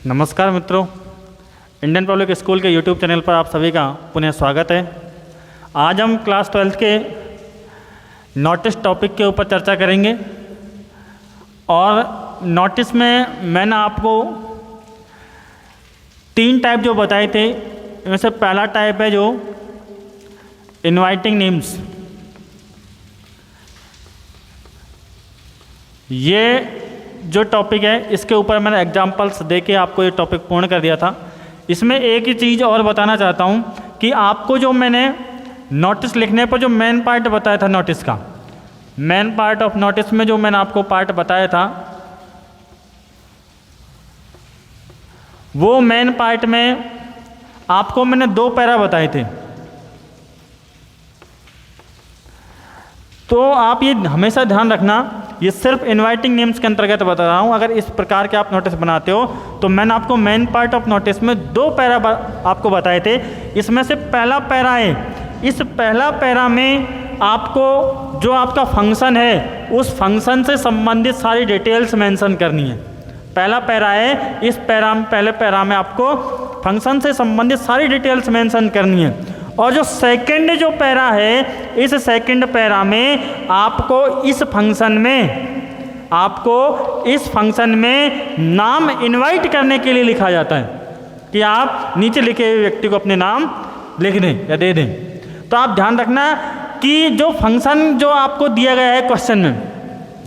नमस्कार मित्रों, Indian public school के यूट्यूब चैनल पर आप सभी का पुनः स्वागत है। आज हम क्लास 12 के नोटिस टॉपिक के ऊपर चर्चा करेंगे और नोटिस में मैंने आपको 3 टाइप जो बताए थे, इनमें से पहला टाइप है जो इनवाइटिंग नेम्स। ये जो टॉपिक है इसके ऊपर मैंने एग्जाम्पल्स दे के आपको ये टॉपिक पूर्ण कर दिया था। इसमें एक ही चीज़ और बताना चाहता हूँ कि आपको जो मैंने नोटिस लिखने पर जो मेन पार्ट बताया था, नोटिस का मेन पार्ट ऑफ नोटिस में जो मैंने आपको पार्ट बताया था, वो मेन पार्ट में आपको मैंने 2 पैरा बताए थे। तो आप ये हमेशा ध्यान रखना, ये सिर्फ इनवाइटिंग नेम्स के अंतर्गत बता रहा हूँ। अगर इस प्रकार के आप नोटिस बनाते हो तो मैंने आपको मेन पार्ट ऑफ नोटिस में 2 पैरा आपको बताए थे। इसमें से पहला पैरा है, इस पहला पैरा में आपको जो आपका फंक्शन है उस फंक्शन से संबंधित सारी डिटेल्स मेंशन करनी है। पहला पैरा है, इस पहले पैरा में आपको फंक्शन से संबंधित सारी डिटेल्स मेंशन करनी है। और जो सेकंड जो पैरा है, इस सेकंड पैरा में आपको इस फंक्शन में नाम इनवाइट करने के लिए लिखा जाता है कि आप नीचे लिखे हुए व्यक्ति को अपने नाम लिख दें या दे दें। तो आप ध्यान रखना कि जो फंक्शन जो आपको दिया गया है क्वेश्चन में,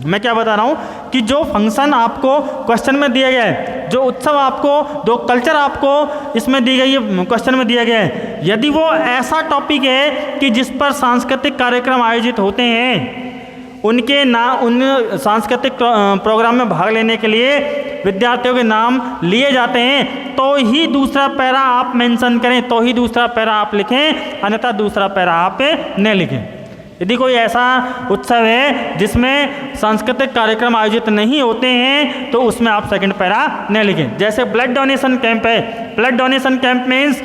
मैं क्या बता रहा हूँ कि जो फंक्शन आपको क्वेश्चन में दिया गया है, जो उत्सव आपको, जो कल्चर आपको इसमें दी गई है, क्वेश्चन में दिया गया है, यदि वो ऐसा टॉपिक है कि जिस पर सांस्कृतिक कार्यक्रम आयोजित होते हैं, उन सांस्कृतिक प्रोग्राम में भाग लेने के लिए विद्यार्थियों के नाम लिए जाते हैं, तो ही दूसरा पैरा आप मेंशन करें, तो ही दूसरा पैरा आप लिखें, अन्यथा दूसरा पैरा आप न लिखें। यदि कोई ऐसा उत्सव है जिसमें सांस्कृतिक कार्यक्रम आयोजित नहीं होते हैं तो उसमें आप सेकंड पैरा न लिखें। जैसे ब्लड डोनेशन कैंप है, blood donation camp means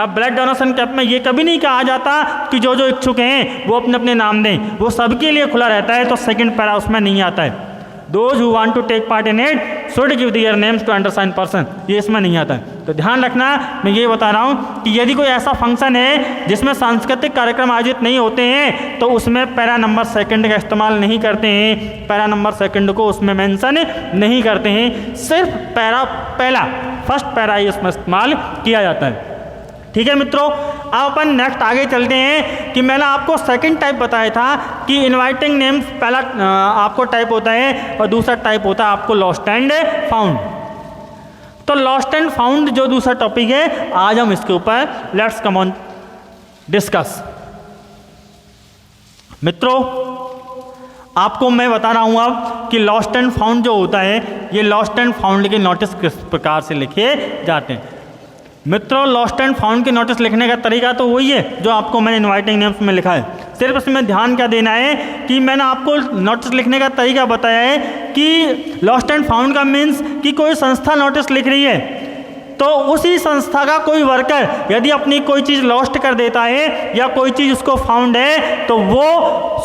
blood donation camp में ये कभी नहीं कहा जाता कि जो जो इच्छुक हैं वो अपने अपने नाम दें, वो सबके लिए खुला रहता है, तो सेकंड पैरा उसमें नहीं आता है। Those who want to take part in it should give their names to undersigned person, ये इसमें नहीं आता है। तो ध्यान रखना, मैं ये बता रहा हूँ कि यदि कोई ऐसा फंक्शन है जिसमें सांस्कृतिक कार्यक्रम आयोजित नहीं होते हैं तो उसमें पैरा नंबर सेकंड का इस्तेमाल नहीं करते हैं, पैरा नंबर सेकंड को उसमें मेंशन नहीं करते हैं, सिर्फ पैरा पहला फर्स्ट पैरा ही उसमें इस्तेमाल किया जाता है। ठीक है मित्रों, अब अपन नेक्स्ट आगे चलते हैं कि मैंने आपको सेकंड टाइप बताया था कि इनवाइटिंग नेम्स पहला आपको टाइप होता है और दूसरा टाइप होता है आपको लॉस्ट एंड फाउंड। तो लॉस्ट एंड फाउंड जो दूसरा टॉपिक है, आज हम इसके ऊपर लेट्स कम ऑन डिस्कस। मित्रों, आपको मैं बता रहा हूँ अब कि लॉस्ट एंड फाउंड जो होता है, ये लॉस्ट एंड फाउंड के नोटिस किस प्रकार से लिखे जाते हैं। मित्रों, लॉस्ट एंड फाउंड के नोटिस लिखने का तरीका तो वही है जो आपको मैंने इनवाइटिंग नेम्स में लिखा है। सिर्फ इसमें ध्यान क्या देना है कि मैंने आपको नोटिस लिखने का तरीका बताया है कि लॉस्ट एंड फाउंड का मीन्स कि कोई संस्था नोटिस लिख रही है तो उसी संस्था का कोई वर्कर यदि अपनी कोई चीज़ लॉस्ट कर देता है या कोई चीज़ उसको फाउंड है तो वो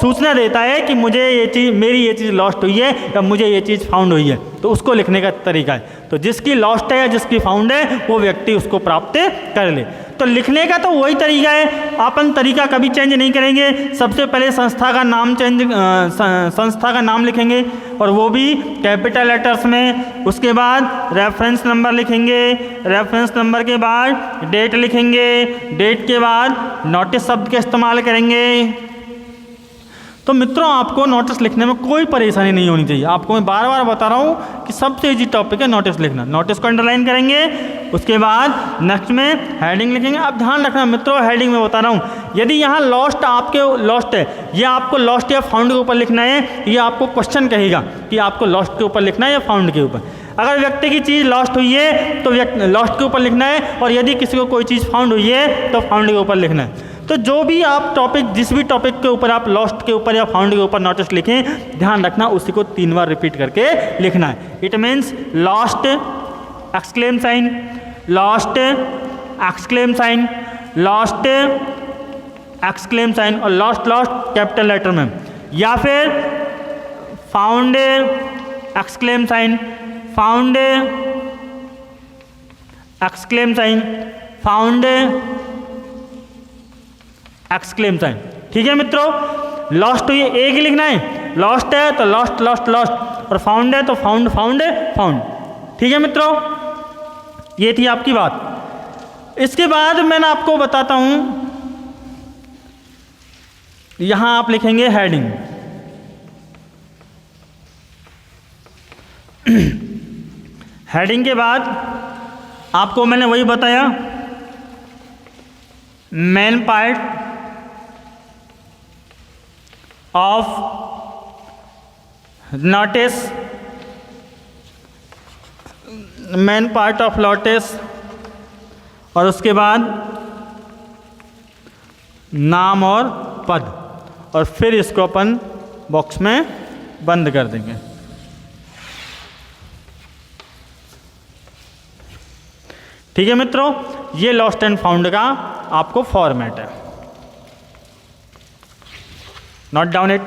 सूचना देता है कि मुझे ये चीज़, मेरी ये चीज़ लॉस्ट हुई है या मुझे ये चीज़ फाउंड हुई है, तो उसको लिखने का तरीका है। तो जिसकी लॉस्ट है या जिसकी फाउंड है वो व्यक्ति उसको प्राप्त कर ले। तो लिखने का तो वही तरीका है, अपन तरीका कभी चेंज नहीं करेंगे। सबसे पहले संस्था का नाम लिखेंगे और वो भी कैपिटल लेटर्स में। उसके बाद रेफरेंस नंबर लिखेंगे, रेफरेंस नंबर के बाद डेट लिखेंगे, डेट के बाद नोटिस शब्द का इस्तेमाल करेंगे। तो मित्रों, आपको नोटिस लिखने में कोई परेशानी नहीं होनी चाहिए। आपको मैं बार बार बता रहा हूँ कि सबसे इजी टॉपिक है नोटिस लिखना। नोटिस को अंडरलाइन करेंगे, उसके बाद नेक्स्ट में हेडिंग लिखेंगे। आप ध्यान रखना मित्रों, हेडिंग में बता रहा हूँ, यदि यहाँ लॉस्ट आपके लॉस्ट है, ये आपको लॉस्ट या फाउंड के ऊपर लिखना है, ये आपको क्वेश्चन कहेगा कि आपको लॉस्ट के ऊपर लिखना है या फाउंड के ऊपर। अगर व्यक्ति की चीज़ लॉस्ट हुई है तो लॉस्ट के ऊपर लिखना है, और यदि किसी को कोई चीज़ फाउंड हुई है तो फाउंड के ऊपर लिखना है। तो जो भी आप टॉपिक, जिस भी टॉपिक के ऊपर आप लॉस्ट के ऊपर या फाउंड के ऊपर नोटिस लिखें, ध्यान रखना उसी को 3 बार रिपीट करके लिखना है। It means lost exclaim sign, lost exclaim sign, lost exclaim sign और लॉस्ट कैपिटल लेटर में, या फिर found exclaim sign, found exclaim sign, found exclaim sign. ठीक है मित्रों, लॉस्ट तो ये एक ही लिखना है, लॉस्ट है तो लॉस्ट लॉस्ट लॉस्ट, और फाउंड है तो फाउंड फाउंड फाउंड। ठीक है मित्रों, ये थी आपकी बात। इसके बाद मैं आपको बताता हूं, यहां आप लिखेंगे हेडिंग। हेडिंग के बाद आपको मैंने वही बताया, main part of notice, main part of notice, और उसके बाद नाम और पद, और फिर इसको अपन बॉक्स में बंद कर देंगे। ठीक है मित्रों, ये लॉस्ट एंड फाउंड का आपको फॉर्मेट है। Note down it.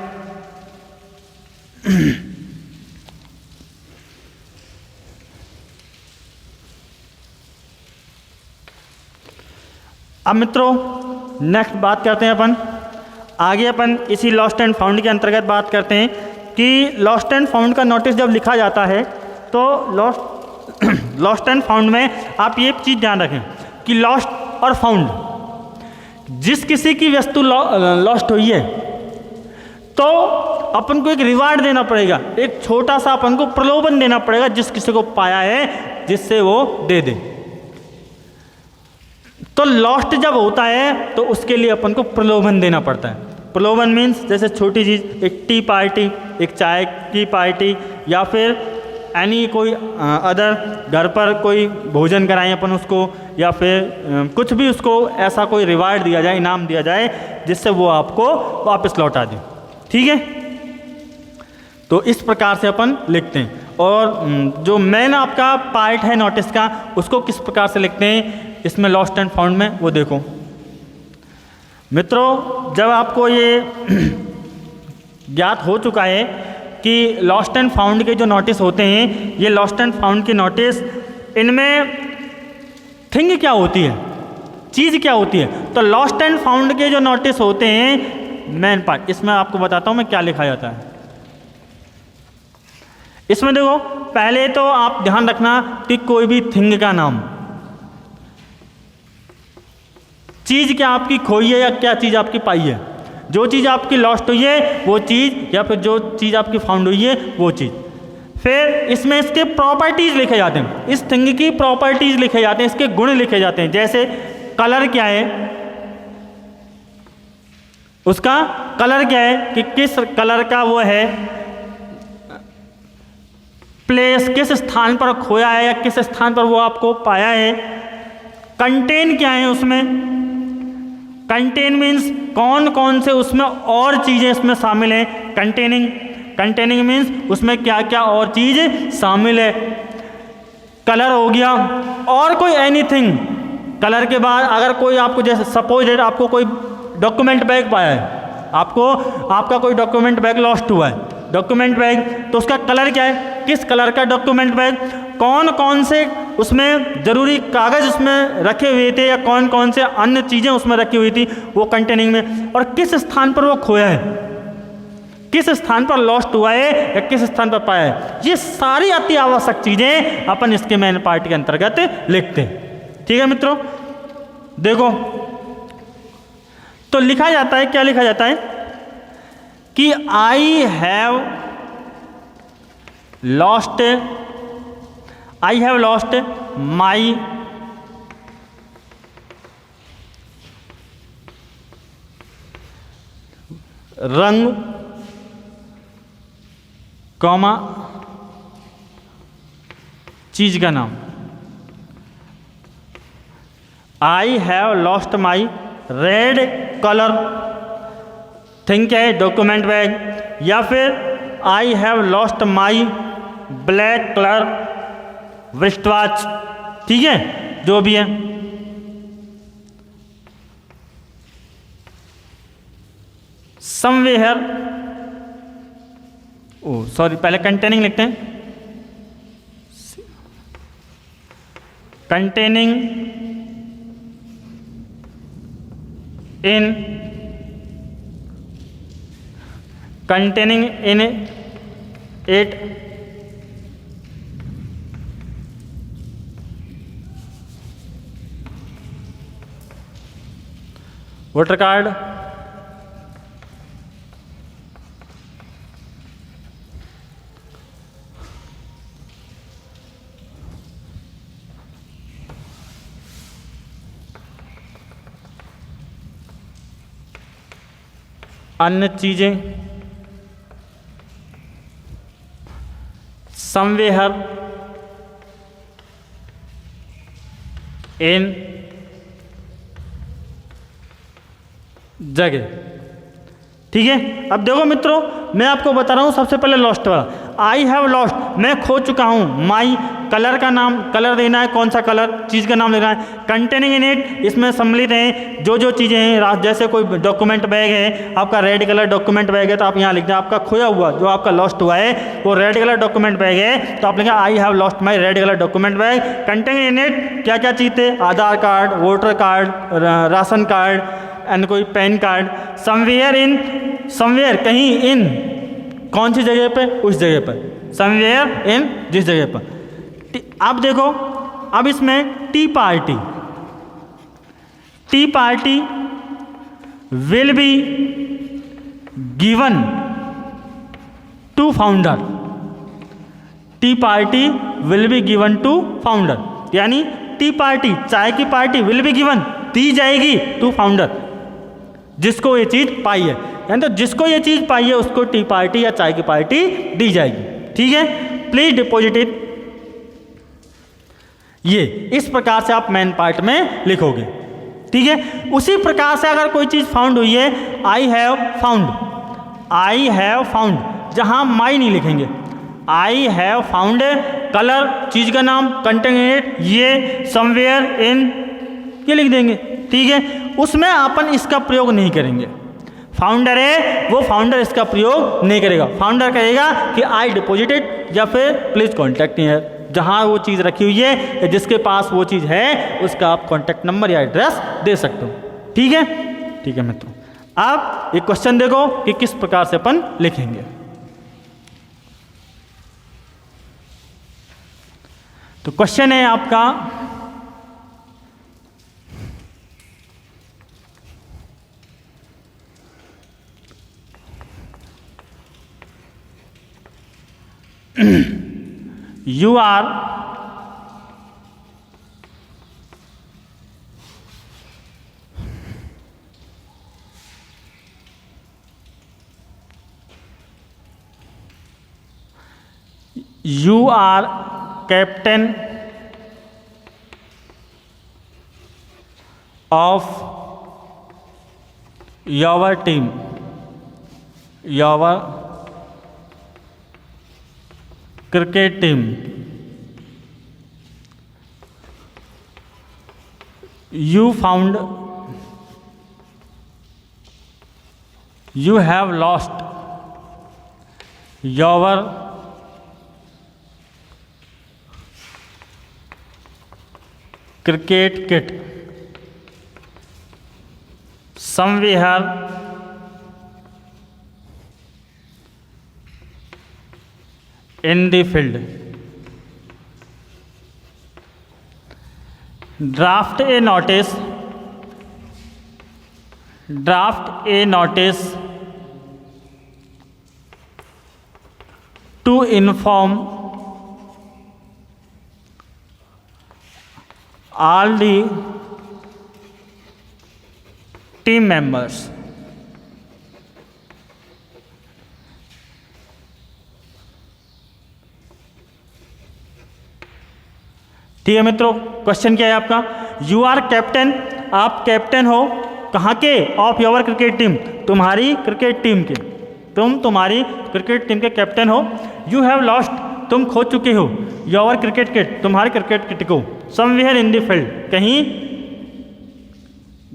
अब मित्रों नेक्स्ट बात करते हैं अपन आगे, अपन इसी लॉस्ट एंड फाउंड के अंतर्गत बात करते हैं कि लॉस्ट एंड फाउंड का नोटिस जब लिखा जाता है तो लॉस्ट एंड फाउंड में आप ये चीज़ ध्यान रखें कि लॉस्ट और फाउंड, जिस किसी की वस्तु लॉस्ट हुई है तो अपन को एक रिवार्ड देना पड़ेगा, एक छोटा सा अपन को प्रलोभन देना पड़ेगा जिस किसी को पाया है, जिससे वो दे दे। तो लॉस्ट जब होता है तो उसके लिए अपन को प्रलोभन देना पड़ता है। प्रलोभन मीन्स जैसे छोटी चीज़, एक टी पार्टी, एक चाय की पार्टी, या फिर एनी कोई अदर, घर पर कोई भोजन कराएं अपन उसको, या फिर कुछ भी उसको ऐसा कोई रिवार्ड दिया जाए, इनाम दिया जाए जिससे वो आपको वापस लौटा दे। ठीक है, तो इस प्रकार से अपन लिखते हैं। और जो मेन आपका पार्ट है नोटिस का, उसको किस प्रकार से लिखते हैं इसमें लॉस्ट एंड फाउंड में, वो देखो मित्रों। जब आपको ये ज्ञात हो चुका है कि लॉस्ट एंड फाउंड के जो नोटिस होते हैं, ये लॉस्ट एंड फाउंड के नोटिस, इनमें थिंग क्या होती है, चीज़ क्या होती है, तो लॉस्ट एंड फाउंड के जो नोटिस होते हैं मेन पार्ट, इसमें आपको बताता हूं मैं क्या लिखा जाता है। इसमें देखो, पहले तो आप ध्यान रखना कि कोई भी थिंग का नाम, चीज़ क्या आपकी खोई है या क्या चीज़ आपकी पाई है। जो चीज़ आपकी लॉस्ट हुई है वो चीज़, या फिर जो चीज़ आपकी फाउंड हुई है वो चीज़। फिर इसमें इसके प्रॉपर्टीज़ लिखे जाते हैं, इस थिंग की प्रॉपर्टीज़ लिखे जाते हैं, इसके गुण लिखे जाते हैं। जैसे कलर क्या है, उसका कलर क्या है कि किस कलर का वो है, प्लेस किस स्थान पर खोया है या किस स्थान पर वो आपको पाया है। कंटेन क्या है उसमें, कंटेन मीन्स कौन कौन से उसमें और चीज़ें इसमें शामिल हैं। कंटेनिंग मीन्स उसमें क्या क्या और चीज़ शामिल है। कलर हो गया, और कोई एनीथिंग। कलर के बाद अगर कोई आपको, जैसे सपोज आपको कोई डॉक्यूमेंट बैग पाया है, आपका कोई डॉक्यूमेंट बैग लॉस्ट हुआ है, डॉक्यूमेंट बैग, तो उसका कलर क्या है, किस कलर का डॉक्यूमेंट बैग, कौन कौन से उसमें ज़रूरी कागज़ उसमें रखे हुए थे या कौन कौन से अन्य चीज़ें उसमें रखी हुई थी वो कंटेनिंग में, और किस स्थान पर वो खोया है, किस स्थान पर लॉस्ट हुआ है या किस स्थान पर पाया है। ये सारी अति आवश्यक चीज़ें अपन इसके मेन पार्ट के अंतर्गत लिखते हैं। ठीक है मित्रों, देखो तो लिखा जाता है, क्या लिखा जाता है कि आई हैव लॉस्ट माई रंग, कॉमा चीज का नाम। आई have lost my red colour, thing क्या है, डॉक्यूमेंट बैग। या फिर आई have lost my black colour wrist watch. ठीक है, जो भी है। समवेयर, ओ सॉरी, पहले कंटेनिंग लिखते हैं। containing in it voter card, अन्य चीज़ें, समवेयर इन जगह। ठीक है, अब देखो मित्रों, मैं आपको बता रहा हूँ सबसे पहले लॉस्ट वाला, आई हैव लॉस्ट, मैं खो चुका हूँ। माई, कलर का नाम, कलर देना है, कौन सा कलर, चीज़ का नाम लेना है। कंटेनिंग इन इट, इसमें सम्मिलित हैं जो जो चीज़ें हैं, जैसे कोई डॉक्यूमेंट बैग है, आपका रेड कलर डॉक्यूमेंट बैग है तो आप यहाँ लिख दें, आपका खोया हुआ जो आपका लॉस्ट हुआ है वो रेड कलर डॉक्यूमेंट बैग है तो आप लिखें I have lost my red colour document bag. Containing in it क्या क्या चीज़ थे, Aadhaar card, voter card, ration card and कोई PAN card. Somewhere in, somewhere कहीं, इन कौन सी जगह पे, उस जगह पर, समवेयर इन जिस जगह पर। अब देखो, अब इसमें tea party, tea party will be given to founder, tea party will be given to founder, यानी टी पार्टी, चाय की पार्टी, विल बी गिवन दी जाएगी टू फाउंडर, जिसको ये चीज़ पाई है, यानी तो जिसको ये चीज़ पाई है उसको टी पार्टी या चाय की पार्टी दी जाएगी। ठीक है, प्लीज डिपॉजिट इट। ये इस प्रकार से आप मेन पार्ट में लिखोगे। ठीक है, उसी प्रकार से अगर कोई चीज़ फाउंड हुई है, I have found, I have found, जहां माई नहीं लिखेंगे, आई हैव फाउंड कलर, चीज़ का नाम, कंटेनिंग ये, समवेयर इन ये लिख देंगे। ठीक है, उसमें अपन इसका प्रयोग नहीं करेंगे। फाउंडर है वो फाउंडर इसका प्रयोग नहीं करेगा, फाउंडर कहेगा कि आई डिपॉजिटेड या फिर प्लीज कॉन्टैक्ट मी है, जहाँ वो चीज़ रखी हुई है या जिसके पास वो चीज़ है उसका आप कॉन्टैक्ट नंबर या एड्रेस दे सकते हो। ठीक है, ठीक है मित्रों, आप एक क्वेश्चन देखो कि किस प्रकार से अपन लिखेंगे। तो क्वेश्चन है आपका, you are captain of your team, your cricket team, you found, you have lost your cricket kit somewhere in the field. Draft a notice, draft a notice to inform all the team members. ठीक है मित्रों, question क्या है आपका, you are captain, आप captain हो, कहाँ के, ऑफ योर क्रिकेट टीम, तुम्हारी क्रिकेट टीम के, तुम तुम्हारी क्रिकेट टीम के कैप्टन हो। यू हैव लॉस्ट, तुम खो चुके हो, योर क्रिकेट किट, तुम्हारी क्रिकेट किट को, समवेयर इन द फील्ड, कहीं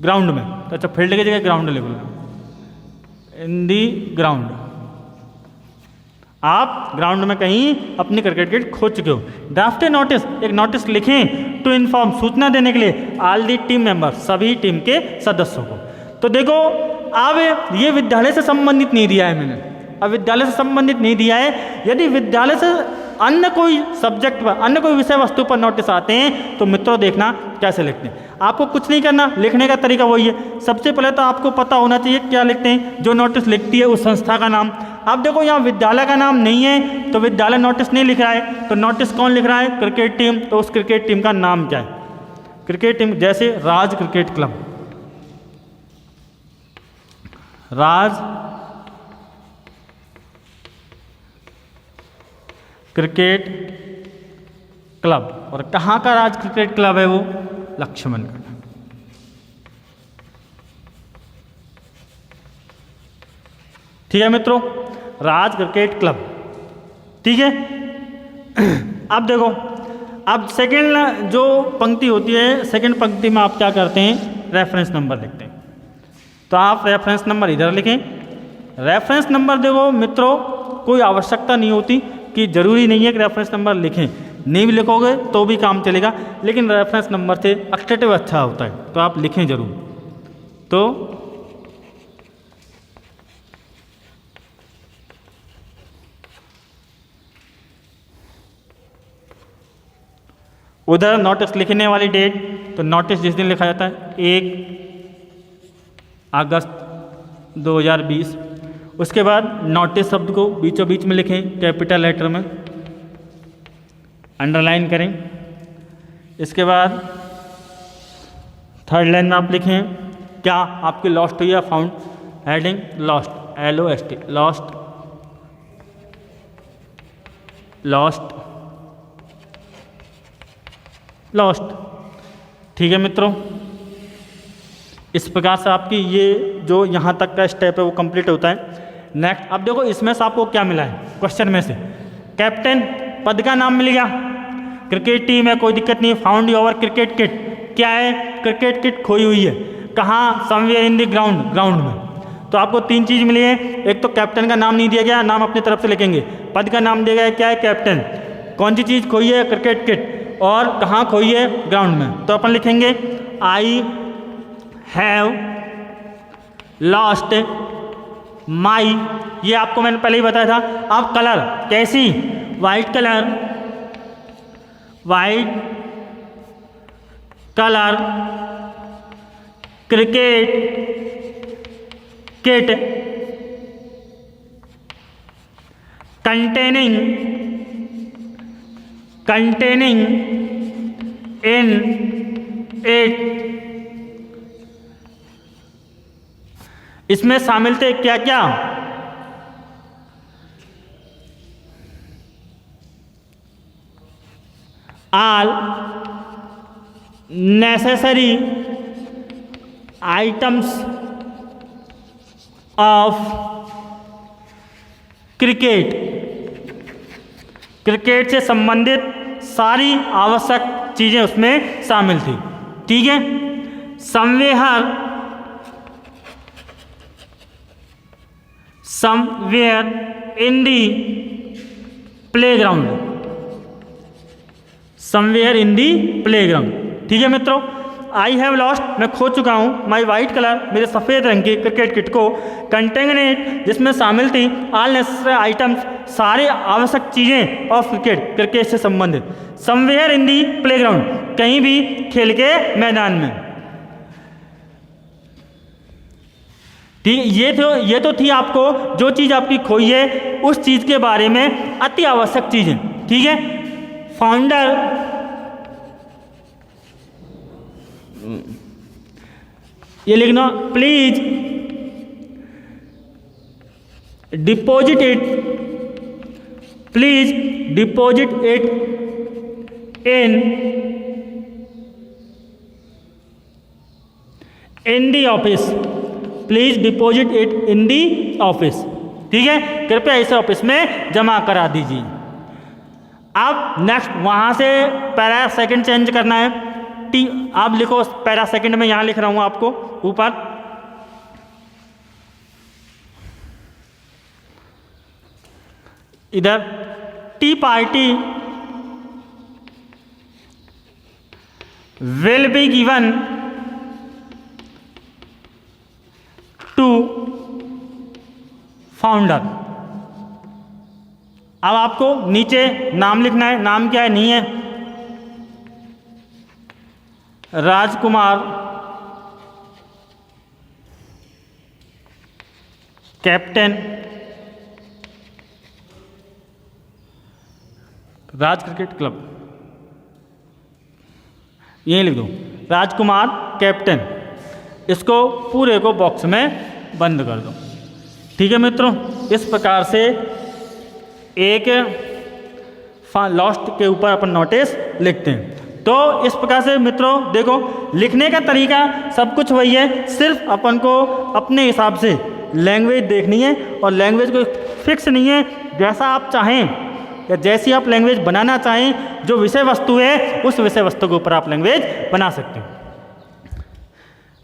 ग्राउंड में, तो अच्छा फील्ड की जगह ग्राउंड लिख लो, इन दी ग्राउंड, आप ग्राउंड में कहीं अपनी क्रिकेट किट खो चुके हो। ड्राफ्ट ए नोटिस, एक नोटिस लिखें टू इन्फॉर्म, सूचना देने के लिए ऑल दी टीम मेंबर, सभी टीम के सदस्यों को। तो देखो अब ये विद्यालय से संबंधित नहीं दिया है मैंने, अब विद्यालय से संबंधित नहीं दिया है। यदि विद्यालय से अन्य कोई सब्जेक्ट पर, अन्य कोई विषय वस्तु पर नोटिस आते हैं तो मित्रों देखना कैसे लिखते हैं। आपको कुछ नहीं करना, लिखने का तरीका वही है। सबसे पहले तो आपको पता होना चाहिए क्या लिखते हैं। जो नोटिस लिखती है उस संस्था का नाम। अब देखो यहाँ विद्यालय का नाम नहीं है तो विद्यालय नोटिस नहीं लिख रहा है, तो नोटिस कौन लिख रहा है? Cricket team. तो उस क्रिकेट टीम का नाम क्या है? क्रिकेट टीम, जैसे राज क्रिकेट क्लब, राज क्रिकेट क्लब। और कहाँ का राज क्रिकेट क्लब है? वो लक्ष्मणगढ़। ठीक है मित्रों, राज क्रिकेट क्लब। ठीक है। अब देखो, अब सेकंड जो पंक्ति होती है, सेकंड पंक्ति में आप क्या करते हैं? रेफरेंस नंबर लिखते हैं। तो आप रेफरेंस नंबर इधर लिखें। रेफरेंस नंबर देखो मित्रों, कोई आवश्यकता नहीं होती कि जरूरी नहीं है कि रेफरेंस नंबर लिखें, नहीं भी लिखोगे तो भी काम चलेगा, लेकिन रेफरेंस नंबर से एक्सटेटिव अच्छा होता है, तो आप लिखें जरूर। तो उधर नोटिस लिखने वाली डेट, तो नोटिस जिस दिन लिखा जाता है 1 अगस्त 2020। उसके बाद नोटिस शब्द को बीचों बीच में लिखें, कैपिटल लेटर में अंडरलाइन करें। इसके बाद थर्ड लाइन में आप लिखें क्या आपकी लॉस्ट हुई है, found, heading lost, LOST, lost, lost, lost. ठीक है मित्रों, इस प्रकार से आपकी ये जो यहाँ तक का स्टेप है वो कंप्लीट होता है। नेक्स्ट, अब देखो इसमें से आपको क्या मिला है क्वेश्चन में से? कैप्टन पद का नाम मिल गया, क्रिकेट टीम है, कोई दिक्कत नहीं। फाउंड योर क्रिकेट किट, क्या है? क्रिकेट किट खोई हुई है, कहाँ? Somewhere in the ground, ground में। तो आपको 3 चीज़ मिली है। एक तो कैप्टन का नाम नहीं दिया गया, नाम अपनी तरफ से लिखेंगे। पद का नाम दिया गया है, क्या है? कैप्टन। कौन सी चीज़ खोई है? Cricket kit. और कहाँ खोई है? ग्राउंड में। तो अपन लिखेंगे आई हैव लॉस्ट माई, ये आपको मैंने पहले ही बताया था। अब कलर कैसी? White colour, white colour cricket kit containing in it, इसमें शामिल थे क्या क्या? All necessary items of cricket, cricket से संबंधित सारी आवश्यक चीज़ें उसमें शामिल थी। ठीक है। Somewhere in the playground, somewhere in the playground. ठीक है मित्रों, आई हैव लॉस्ट, मैं खो चुका हूँ, माई वाइट कलर, मेरे सफ़ेद रंग की क्रिकेट किट को, कंटेनिंग जिसमें शामिल थी ऑल नेसेसरी आइटम्स, सारे आवश्यक चीज़ें ऑफ क्रिकेट, क्रिकेट से संबंधित, समवेयर इन दी प्लेग्राउंड, कहीं भी खेल के मैदान में। ठीक, ये तो थी आपको जो चीज़ आपकी खोई है उस चीज़ के बारे में अति आवश्यक चीज़ें। ठीक है। फाउंडर, ये लिखना, please deposit it, please deposit it in the office, please deposit it in the office. ठीक है, कृपया इसे ऑफिस में जमा करा दीजिए। अब नेक्स्ट वहां से पैरा सेकंड चेंज करना है। आप लिखो पैरा सेकंड में, यहां लिख रहा हूं आपको ऊपर, इधर tea party will be given to founder. अब आपको नीचे नाम लिखना है, नाम क्या है, नहीं है, राजकुमार कैप्टन राज क्रिकेट क्लब, यही लिख दो राजकुमार कैप्टन। इसको पूरे को बॉक्स में बंद कर दो। ठीक है मित्रों, इस प्रकार से एक लॉस्ट के ऊपर अपन नोटिस लिखते हैं। तो इस प्रकार से मित्रों देखो, लिखने का तरीका सब कुछ वही है, सिर्फ अपन को अपने हिसाब से लैंग्वेज देखनी है और लैंग्वेज कोई फिक्स नहीं है, जैसा आप चाहें या जैसी आप लैंग्वेज बनाना चाहें, जो विषय वस्तु है उस विषय वस्तु के ऊपर आप लैंग्वेज बना सकते हैं।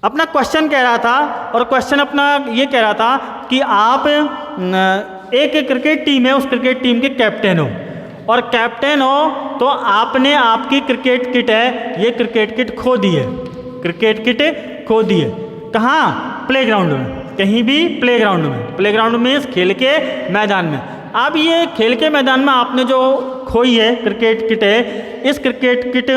अपना क्वेश्चन कह रहा था, और क्वेश्चन अपना ये कह रहा था कि आप एक क्रिकेट टीम है, उस क्रिकेट टीम के कैप्टन हो, और कैप्टन हो तो आपने आपकी क्रिकेट किट है, ये क्रिकेट किट खो दी है, क्रिकेट किट खो दी है। कहाँ? प्लेग्राउंड में, कहीं भी प्लेग्राउंड में, प्लेग्राउंड में इस खेल के मैदान में। अब ये खेल के मैदान में आपने जो खोई है क्रिकेट किट है, इस क्रिकेट किट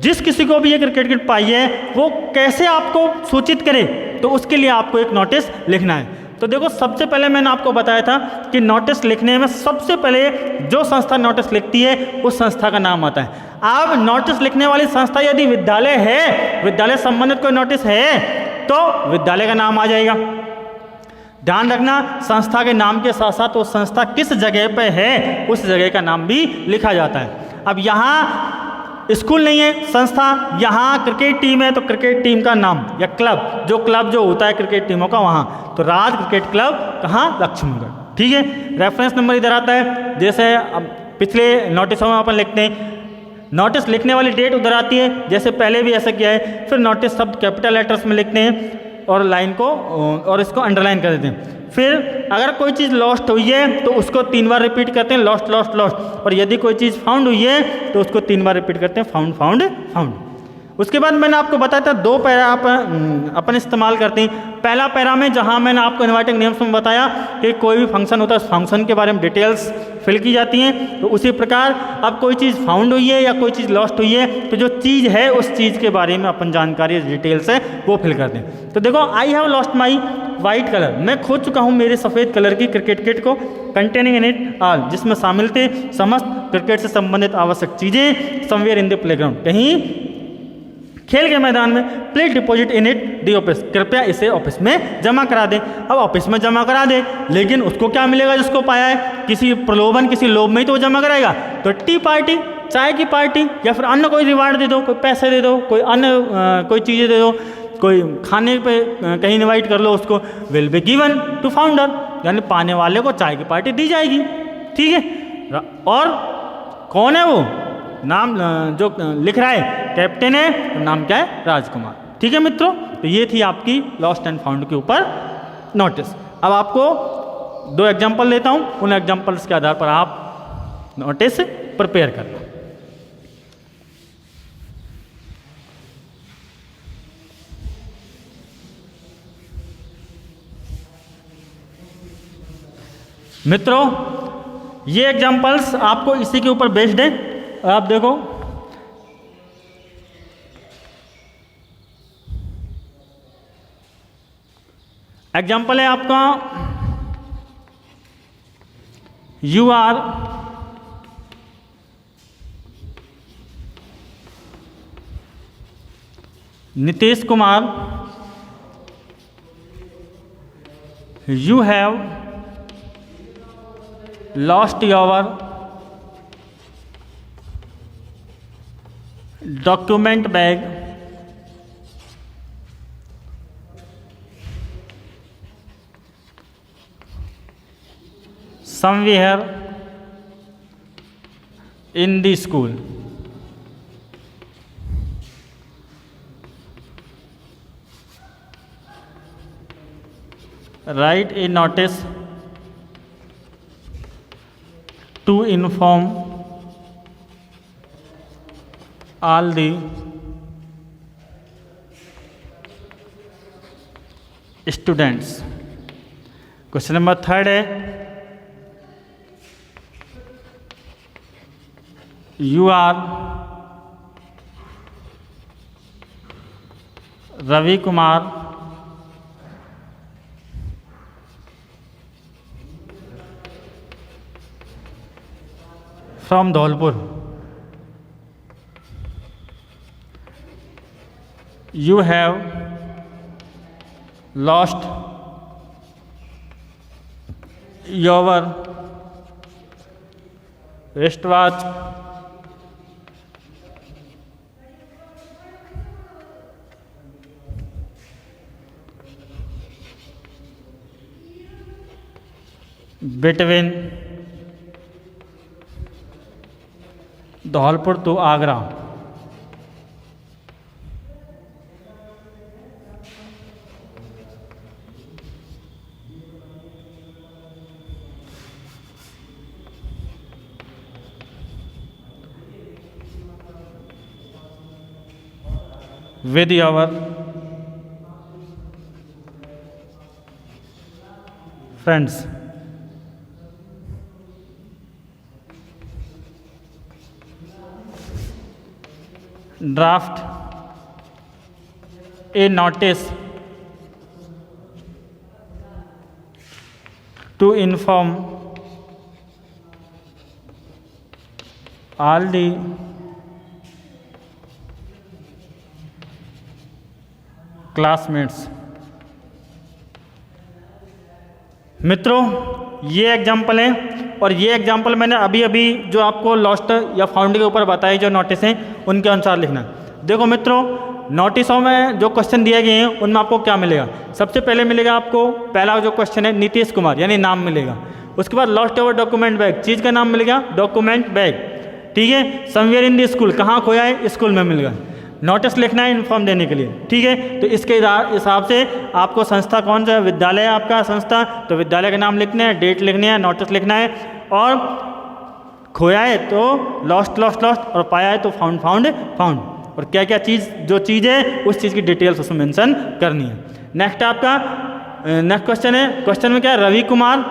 जिस किसी को भी ये क्रिकेट किट पाई है वो कैसे आपको सूचित करे, तो उसके लिए आपको एक नोटिस लिखना है। तो देखो, सबसे पहले मैंने आपको बताया था कि नोटिस लिखने में सबसे पहले जो संस्था नोटिस लिखती है उस संस्था का नाम आता है। अब नोटिस लिखने वाली संस्था यदि विद्यालय है, विद्यालय संबंधित कोई नोटिस है, तो विद्यालय का नाम आ जाएगा। ध्यान रखना, संस्था के नाम के साथ साथ वो संस्था किस जगह पे है उस जगह का नाम भी लिखा जाता है। अब यहाँ स्कूल नहीं है, संस्था, यहाँ क्रिकेट टीम है तो क्रिकेट टीम का नाम, या क्लब, जो क्लब जो होता है क्रिकेट टीमों का, वहाँ तो राज क्रिकेट क्लब, कहाँ? लक्ष्मणगढ़। ठीक है, रेफरेंस नंबर इधर आता है। जैसे अब पिछले नोटिसों में अपन लिखते हैं, नोटिस लिखने वाली डेट उधर आती है, जैसे पहले भी ऐसा किया है। फिर नोटिस शब्द कैपिटल लेटर्स में लिखते हैं और लाइन को और इसको अंडरलाइन कर देते हैं। फिर अगर कोई चीज़ लॉस्ट हुई है तो उसको 3 बार रिपीट करते हैं, लॉस्ट लॉस्ट लॉस्ट, और यदि कोई चीज़ फाउंड हुई है तो उसको 3 बार रिपीट करते हैं, फाउंड फाउंड फाउंड। उसके बाद मैंने आपको बताया था 2 पैरा अपन इस्तेमाल करते हैं। पहला पैरा में जहाँ मैंने आपको इन्वाइटिंग नेम्स में बताया कि कोई भी फंक्शन होता है उस फंक्शन के बारे में डिटेल्स फिल की जाती हैं, तो उसी प्रकार अब कोई चीज़ फाउंड हुई है या कोई चीज़ लॉस्ट हुई है तो जो चीज़ है उस चीज़ के बारे में अपन जानकारी डिटेल्स है वो फिल करते हैं। तो देखो, आई have lost my white colour, मैं खो चुका हूँ मेरे सफ़ेद कलर की क्रिकेट किट को, कंटेनिंग इन इट ऑल, जिसमें शामिल थे समस्त क्रिकेट से संबंधित आवश्यक चीज़ें, समवेयर इन द प्लेग्राउंड, कहीं खेल के मैदान में। Please deposit in it the office, कृपया इसे ऑफिस में जमा करा दें। अब ऑफिस में जमा करा दे, लेकिन उसको क्या मिलेगा जिसको पाया है? किसी प्रलोभन, किसी लोभ में ही तो वो जमा कराएगा। तो टी पार्टी, चाय की पार्टी, या फिर अन्य कोई रिवार्ड दे दो, कोई पैसे दे दो, कोई अन्य कोई चीज़ें दे दो, कोई खाने पे कहीं इनवाइट कर लो उसको। Will be given to founder, यानी पाने वाले को चाय की पार्टी दी जाएगी। ठीक है, और कौन है वो? नाम जो लिख रहा है कैप्टन है, तो नाम क्या है? राजकुमार। ठीक है मित्रों, तो ये थी आपकी लॉस्ट एंड फाउंड के ऊपर नोटिस। अब आपको 2 एग्जाम्पल देता हूँ, उन एग्जाम्पल्स के आधार पर आप नोटिस प्रिपेयर करना। मित्रों, ये एग्जाम्पल्स आपको इसी के ऊपर बेस्ड है। आप देखो, एग्जाम्पल है आपका, you are Nitish Kumar, you have lost your document bag somewhere in the school. Write a notice inform all the students। Question number 3 है you are Ravi Kumar from Dholpur. You have lost your wristwatch between Dholpur to Agra. With your friends। Draft a notice to inform all the classmates। मित्रों, ये example हैं और ये example मैंने अभी अभी जो आपको लॉस्ट या फाउंड के ऊपर बताए जो नोटिस हैं उनके अनुसार लिखना। देखो मित्रों, नोटिसों में जो क्वेश्चन दिए गए हैं उनमें आपको क्या मिलेगा? सबसे पहले मिलेगा आपको पहला जो क्वेश्चन है नीतीश कुमार यानी नाम मिलेगा। उसके बाद लॉस्ट योर डॉक्यूमेंट बैग, चीज़ का नाम मिलेगा डॉक्यूमेंट बैग, ठीक है। समवेयर इन द स्कूल, कहाँ खोया है? स्कूल में मिलेगा। नोटिस लिखना है इन्फॉर्म देने के लिए, ठीक है। तो इसके हिसाब से आपको संस्था कौन सा विद्यालय है आपका संस्था, तो विद्यालय का नाम लिखना है, डेट लिखनी है, नोटिस लिखना है, और खोया है तो लॉस्ट लॉस्ट लॉस्ट, और पाया है तो फाउंड फाउंड फाउंड, और क्या क्या चीज़ जो चीज़ है उस चीज़ की डिटेल्स उसमें मेंशन करनी है। नेक्स्ट आपका नेक्स्ट क्वेश्चन है, क्वेश्चन में क्या है? रवि कुमार,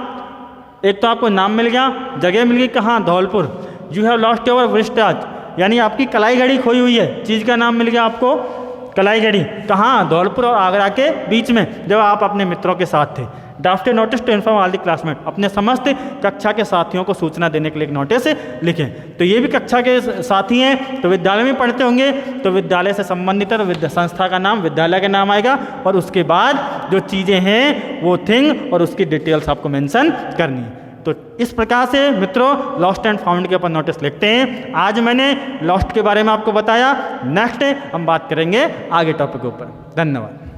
एक तो आपको नाम मिल गया, जगह मिल गई कहाँ? Dholpur. You have lost your wristwatch यानी आपकी कलाई घड़ी खोई हुई है, चीज़ का नाम मिल गया आपको कलाई घड़ी, कहाँ? धौलपुर और आगरा के बीच में जब आप अपने मित्रों के साथ थे। Draft a notice to inform all the classmate, अपने समस्त कक्षा के साथियों को सूचना देने के लिए एक नोटिस लिखें। तो ये भी कक्षा के साथी हैं तो विद्यालय में पढ़ते होंगे, तो विद्यालय से संबंधित है संस्था का नाम, विद्यालय का नाम आएगा, और उसके बाद जो चीज़ें हैं वो थिंग और उसकी डिटेल्स आपको मेंशन करनी है। तो इस प्रकार से मित्रों लॉस्ट एंड फाउंड के ऊपर नोटिस लिखते हैं। आज मैंने लॉस्ट के बारे में आपको बताया, नेक्स्ट हम बात करेंगे आगे टॉपिक के ऊपर। धन्यवाद।